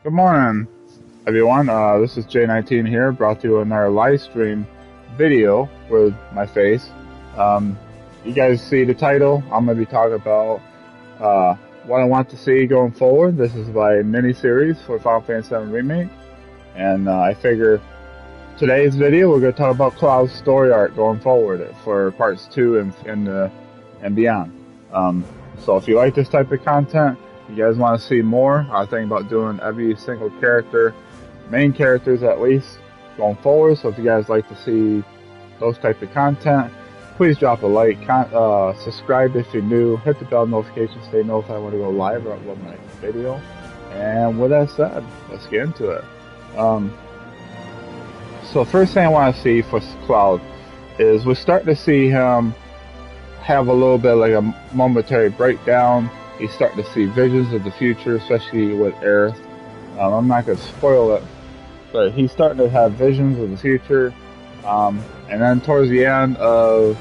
Good morning, everyone. This is J19 here, brought to you another live stream video with my face. You guys see the title. I'm going to be talking about what I want to see going forward. This is my mini-series for Final Fantasy VII Remake. And I figure today's video, we're going to talk about Cloud's story arc going forward for parts 2 and beyond. So if you like this type of content, you guys want to see more, I think about doing every single character, main characters at least, going forward. So if you guys like to see those type of content, please drop a like, subscribe if you're new, hit the bell notification, stay notified when I go live or upload my next video. And with that said, let's get into it. So first thing I want to see for Cloud is we're starting to see him have a little bit like a momentary breakdown. He's starting to see visions of the future, especially with Aerith. I'm not going to spoil it, but he's starting to have visions of the future. And then towards the end of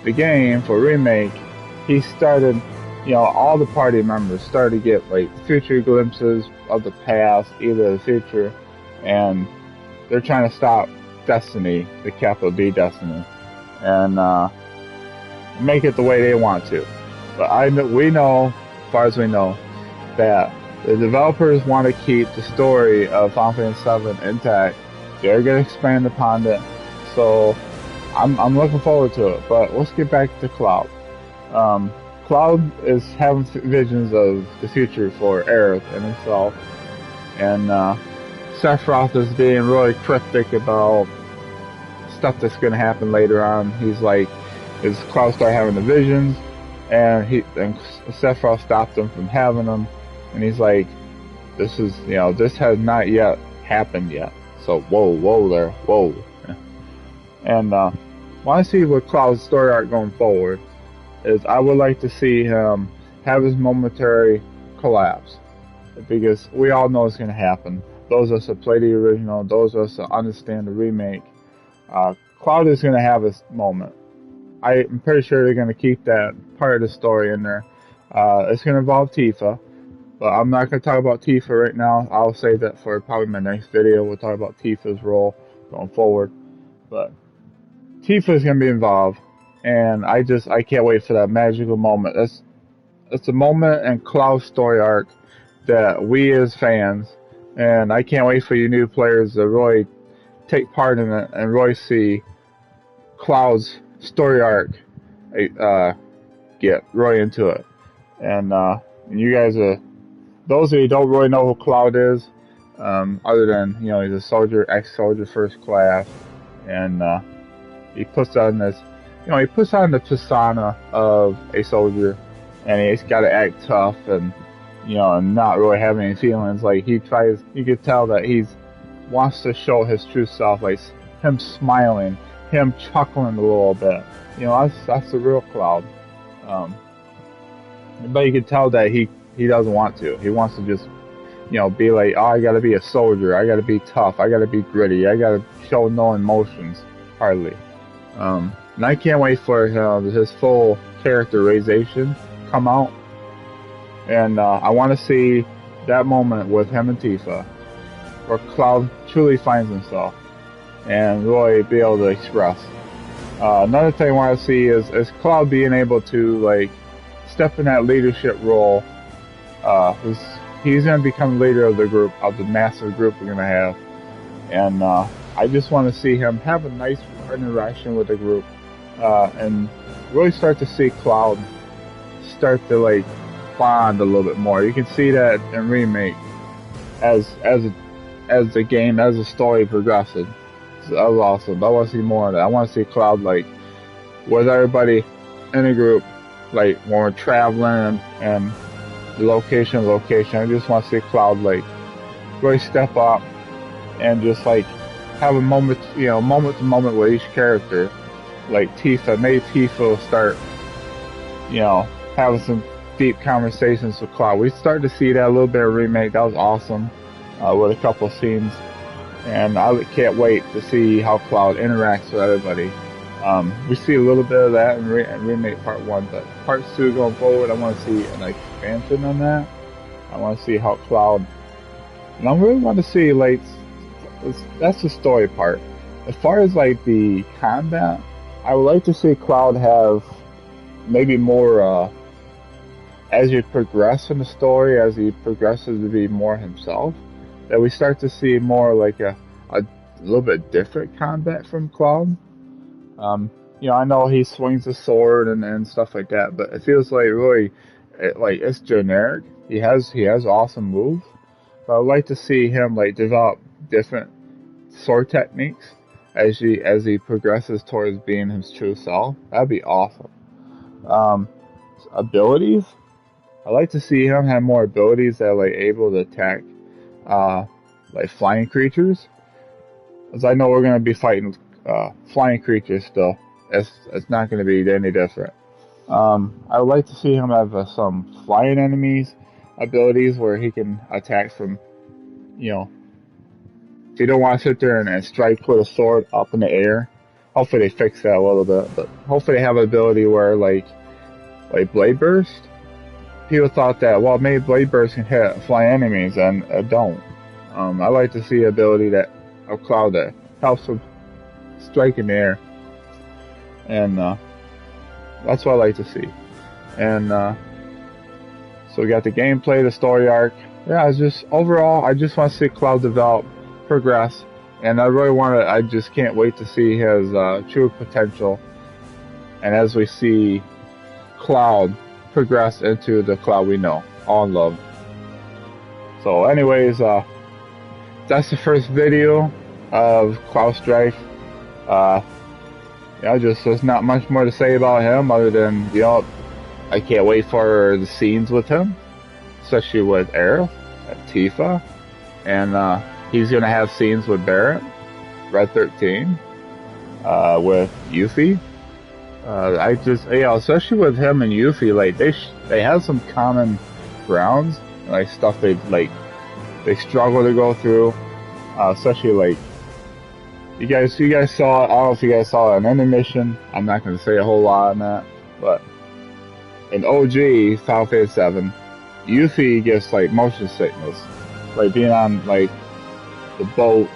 the game for Remake, he started, all the party members started to get like future glimpses of the past, either the future, and they're trying to stop Destiny, the capital D Destiny, and make it the way they want to. But we know, as far as we know, that the developers want to keep the story of Final Fantasy VII intact. They're going to expand upon it, so I'm looking forward to it. But let's get back to Cloud. Cloud is having visions of the future for Aerith and himself, and Sephiroth is being really cryptic about stuff that's going to happen later on. He's like, as Cloud started having the visions, and Sephiroth stopped him from having them, and he's like, this is, this has not yet happened yet. So whoa there, whoa. And want to see what Cloud's story arc going forward is. I would like to see him have his momentary collapse, because we all know it's going to happen. Those of us that play the original, those of us that understand the remake, Cloud is going to have his moment. I'm pretty sure they're going to keep that part of the story in there. It's going to involve Tifa, but I'm not going to talk about Tifa right now. I'll save that for probably my next video. We'll talk about Tifa's role going forward. But Tifa is going to be involved, and I can't wait for that magical moment. It's a moment in Cloud's story arc that we as fans, and I can't wait for you new players to really take part in it and really see Cloud's story arc, get really into it. And you guys those of you who don't really know who Cloud is, other than, he's a soldier, ex-soldier, first class, and he puts on this, he puts on the persona of a soldier, and he's got to act tough and, and not really have any feelings. Like, you could tell that wants to show his true self, like him smiling, him chuckling a little bit. That's the real Cloud. But you can tell that he doesn't want to. He wants to just, be like, oh, I gotta be a soldier. I gotta be tough. I gotta be gritty. I gotta show no emotions, hardly. And I can't wait for his full characterization come out. And I want to see that moment with him and Tifa, where Cloud truly finds himself and really be able to express. Another thing I want to see is Cloud being able to, like, step in that leadership role. He's going to become leader of the group, of the massive group we're going to have. And I just want to see him have a nice interaction with the group, and really start to see Cloud start to, like, bond a little bit more. You can see that in Remake as the game, as the story progresses. That was awesome. I want to see more of that. I want to see Cloud, like, with everybody in a group, like, when we're traveling and the location. I just want to see Cloud, like, really step up and just, like, have a moment, moment to moment with each character. Like Tifa, maybe Tifa will start, having some deep conversations with Cloud. We started to see that a little bit of Remake. That was awesome, with a couple of scenes. And I can't wait to see how Cloud interacts with everybody. We see a little bit of that in Remake Part 1, but Part 2 going forward, I want to see an expansion on that. I want to see how Cloud And I really want to see, like, that's the story part. As far as like the combat, I would like to see Cloud have maybe more, as you progress in the story, as he progresses to be more himself, that we start to see more like a little bit different combat from Cloud. You know, I know he swings a sword and stuff like that, but it feels like really, like it's generic. He has awesome moves, but I'd like to see him like develop different sword techniques as he progresses towards being his true self. That'd be awesome. Abilities. I like to see him have more abilities that are like able to attack, like flying creatures. As I know we're gonna be fighting flying creatures still. It's not gonna be any different. I would like to see him have some flying enemies abilities where he can attack from, you know, if you don't want to sit there and strike with a sword up in the air. Hopefully they fix that a little bit, but hopefully they have an ability where like Blade Burst. People thought that, well, maybe Blade Burst can hit flying enemies, and it don't. I like to see an ability that of Cloud that helps him strike in the air, and that's what I like to see. And so we got the gameplay, the story arc. Yeah, it's just overall, I just want to see Cloud develop, progress, and I just can't wait to see his true potential. And as we see Cloud progress into the Cloud we know, all in love. So anyways, that's the first video of Cloud Strife. Yeah, there's not much more to say about him other than, you know, I can't wait for the scenes with him, especially with Aerith and Tifa, and he's gonna have scenes with Barret, Red 13, with Yuffie. Especially with him and Yuffie, like they have some common grounds, like stuff they struggle to go through. Especially like you guys saw. I don't know if you guys saw an intermission. I'm not going to say a whole lot on that, but in OG Final Fantasy 7, Yuffie gets like motion sickness, like being on like the boat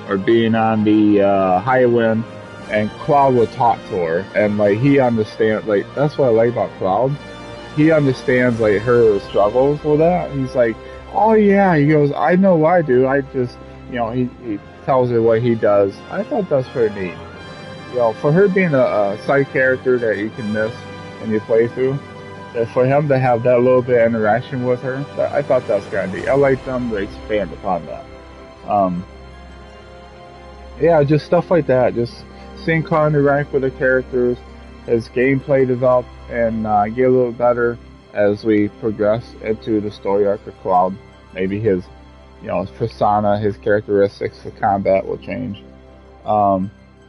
or being on the high wind. And Cloud will talk to her, and like he understands. Like that's what I like about Cloud. He understands like her struggles with that. He's like, oh yeah. He goes, I know what I do. I just, you know, he tells her what he does. I thought that's pretty neat. You know, for her being a side character that you can miss when you play through, that for him to have that little bit of interaction with her, I thought that's kind of neat. I like them to expand upon that. Yeah, just stuff like that. Just seeing Cloud interact with the characters, his gameplay develop and get a little better as we progress into the story arc of Cloud. Maybe his, you know, his persona, his characteristics for combat will change.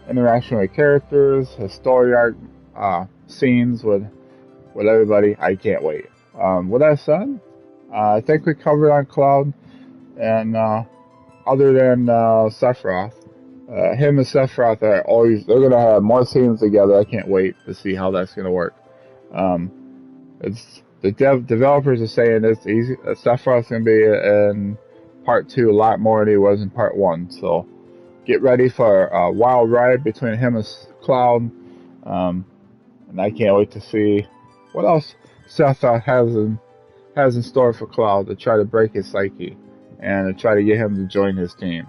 Interaction with characters, his story arc, scenes with everybody. I can't wait. With that said, I think we covered on Cloud, and other than Sephiroth. Him and Sephiroth they're gonna have more scenes together. I can't wait to see how that's gonna work. It's the developers are saying it's easy. Sephiroth's gonna be in part 2 a lot more than he was in part 1. So get ready for a wild ride between him and Cloud. And I can't wait to see what else Sephiroth has in store for Cloud to try to break his psyche and to try to get him to join his team.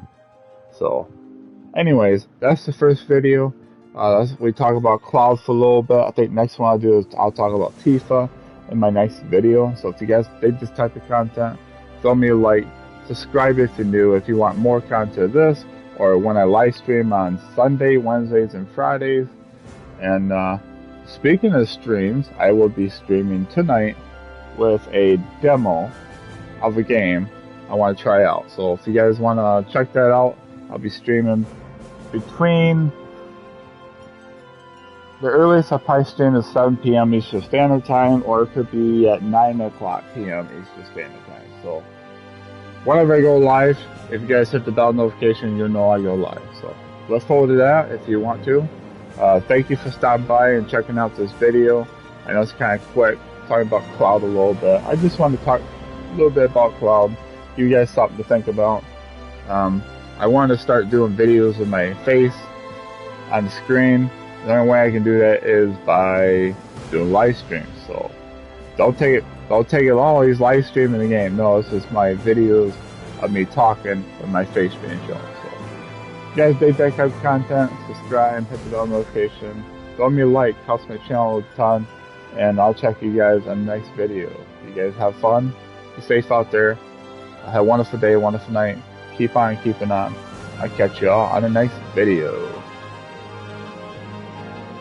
So. Anyways, that's the first video. We talk about Cloud for a little bit. I think next one I'll do is I'll talk about Tifa in my next video. So if you guys dig this type of content, throw me a like, subscribe if you're new. If you want more content of this, or when I live stream on Sunday, Wednesdays, and Fridays. And speaking of streams, I will be streaming tonight with a demo of a game I want to try out. So if you guys want to check that out, I'll be streaming between the earliest I'll probably stream is 7 p.m. Eastern Standard Time, or it could be at 9 o'clock p.m. Eastern Standard Time. So whenever I go live, if you guys hit the bell notification, you'll know I go live. So look forward to that if you want to. Thank you for stopping by and checking out this video. I know it's kind of quick, talking about Cloud a little bit. I just wanted to talk a little bit about Cloud. give you guys something to think about. I want to start doing videos with my face on the screen. The only way I can do that is by doing live streams. So don't take it. Oh, he's live streaming the game. No, it's just my videos of me talking with my face being shown. So if you guys dig that type of content, subscribe, hit the bell notification, throw me a like, helps my channel a ton, and I'll check you guys on the next video. You guys have fun, be safe out there, have a wonderful day, wonderful night, keep on keeping on. I'll catch you all on the next video.